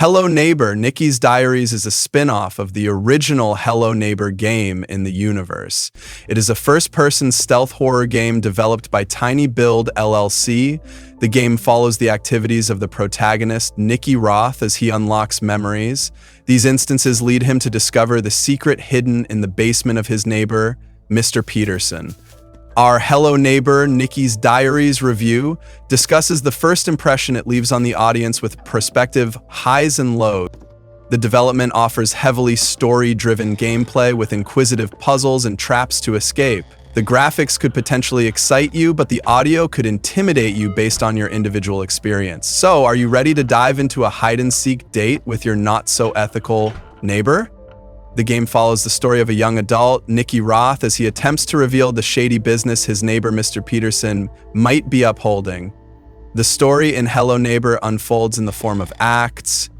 Hello Neighbor, Nicky's Diaries is a spin-off of the original Hello Neighbor game in the universe. It is a first-person stealth horror game developed by Tiny Build LLC. The game follows the activities of the protagonist, Nicky Roth, as he unlocks memories. These instances lead him to discover the secret hidden in the basement of his neighbor, Mr. Peterson. Our Hello Neighbor, Nicky's Diaries review discusses the first impression it leaves on the audience with prospective highs and lows. The development offers heavily story-driven gameplay with inquisitive puzzles and traps to escape. The graphics could potentially excite you, but the audio could intimidate you based on your individual experience. So, are you ready to dive into a hide-and-seek date with your not-so-ethical neighbor? The game follows the story of a young adult, Nicky Roth, as he attempts to reveal the shady business his neighbor, Mr. Peterson, might be upholding. The story in Hello Neighbor unfolds in the form of acts.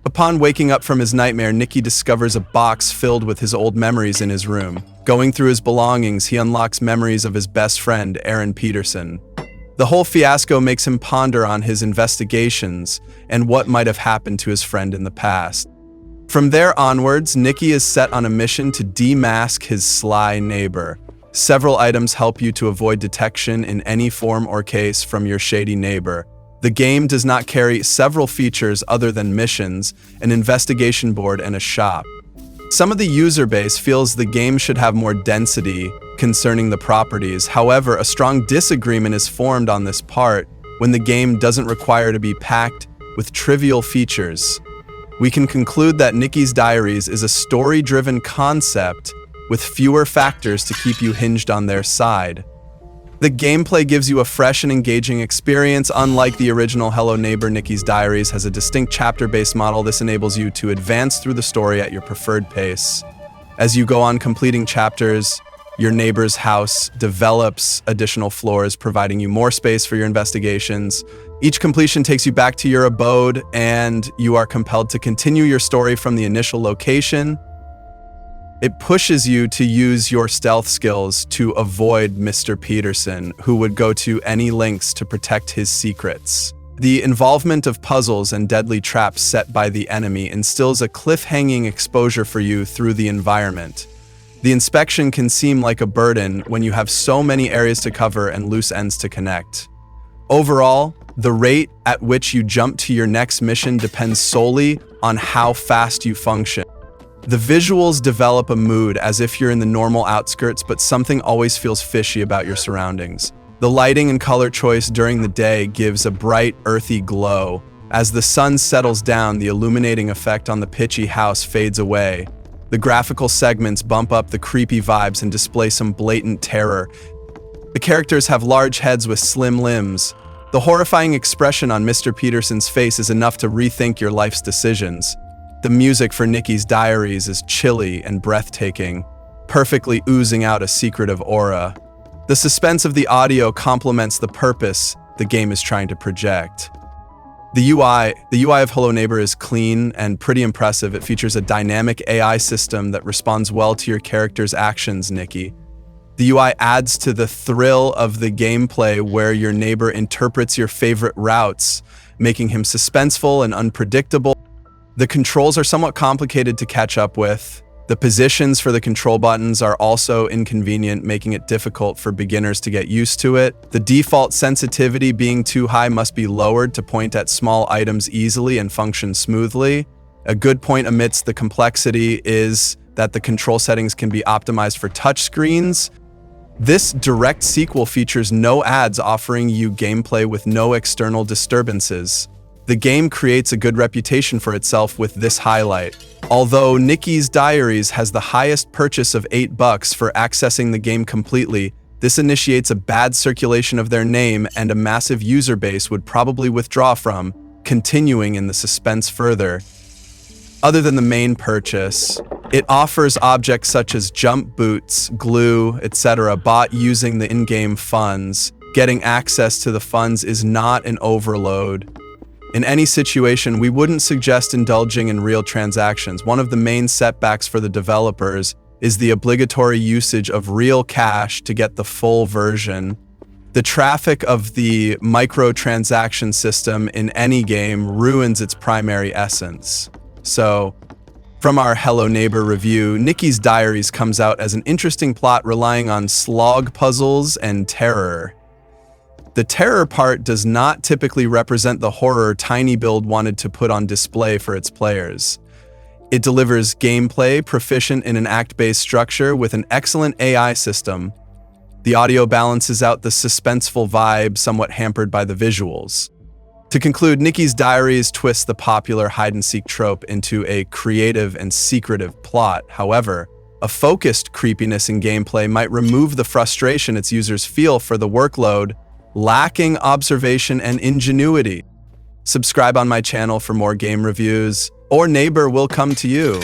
Upon waking up from his nightmare, Nicky discovers a box filled with his old memories in his room. Going through his belongings, he unlocks memories of his best friend, Peterson. The whole fiasco makes him ponder on his investigations and what might have happened to his friend in the past. From there onwards, Nicky is set on a mission to demask his sly neighbor. Several items help you to avoid detection in any form or case from your shady neighbor. The game does not carry several features other than missions, an investigation board, and a shop. Some of the user base feels the game should have more density concerning the properties. However, a strong disagreement is formed on this part when the game doesn't require to be packed with trivial features. We can conclude that Nicky's Diaries is a story-driven concept with fewer factors to keep you hinged on their side. The gameplay gives you a fresh and engaging experience. Unlike the original Hello Neighbor, Nicky's Diaries has a distinct chapter-based model. This enables you to advance through the story at your preferred pace. As you go on completing chapters, your neighbor's house develops additional floors, providing you more space for your investigations. Each completion takes you back to your abode, and you are compelled to continue your story from the initial location. It pushes you to use your stealth skills to avoid Mr. Peterson, who would go to any lengths to protect his secrets. The involvement of puzzles and deadly traps set by the enemy instills a cliffhanging exposure for you through the environment. The inspection can seem like a burden when you have so many areas to cover and loose ends to connect. Overall, the rate at which you jump to your next mission depends solely on how fast you function. The visuals develop a mood as if you're in the normal outskirts, but something always feels fishy about your surroundings. The lighting and color choice during the day gives a bright, earthy glow. As the sun settles down, the illuminating effect on the pitchy house fades away. The graphical segments bump up the creepy vibes and display some blatant terror. The characters have large heads with slim limbs. The horrifying expression on Mr. Peterson's face is enough to rethink your life's decisions. The music for Nicky's Diaries is chilly and breathtaking, perfectly oozing out a secretive aura. The suspense of the audio complements the purpose the game is trying to project. The UI of Hello Neighbor is clean and pretty impressive. It features a dynamic AI system that responds well to your character's actions, Nicky. The UI adds to the thrill of the gameplay where your neighbor interprets your favorite routes, making him suspenseful and unpredictable. The controls are somewhat complicated to catch up with. The positions for the control buttons are also inconvenient, making it difficult for beginners to get used to it. The default sensitivity being too high must be lowered to point at small items easily and function smoothly. A good point amidst the complexity is that the control settings can be optimized for touchscreens. This direct sequel features no ads, offering you gameplay with no external disturbances. The game creates a good reputation for itself with this highlight. Although Nicky's Diaries has the highest purchase of $8 for accessing the game completely, this initiates a bad circulation of their name and a massive user base would probably withdraw from, continuing in the suspense further. Other than the main purchase, it offers objects such as jump boots, glue, etc. bought using the in-game funds. Getting access to the funds is not an overload. In any situation, we wouldn't suggest indulging in real transactions. One of the main setbacks for the developers is the obligatory usage of real cash to get the full version. The traffic of the microtransaction system in any game ruins its primary essence. So, from our Hello Neighbor review, Nicky's Diaries comes out as an interesting plot relying on slog puzzles and terror. The terror part does not typically represent the horror TinyBuild wanted to put on display for its players. It delivers gameplay proficient in an act-based structure with an excellent AI system. The audio balances out the suspenseful vibe somewhat hampered by the visuals. To conclude, Nicky's Diaries twists the popular hide-and-seek trope into a creative and secretive plot. However, a focused creepiness in gameplay might remove the frustration its users feel for the workload, lacking observation and ingenuity. Subscribe on my channel for more game reviews, or Neighbor will come to you.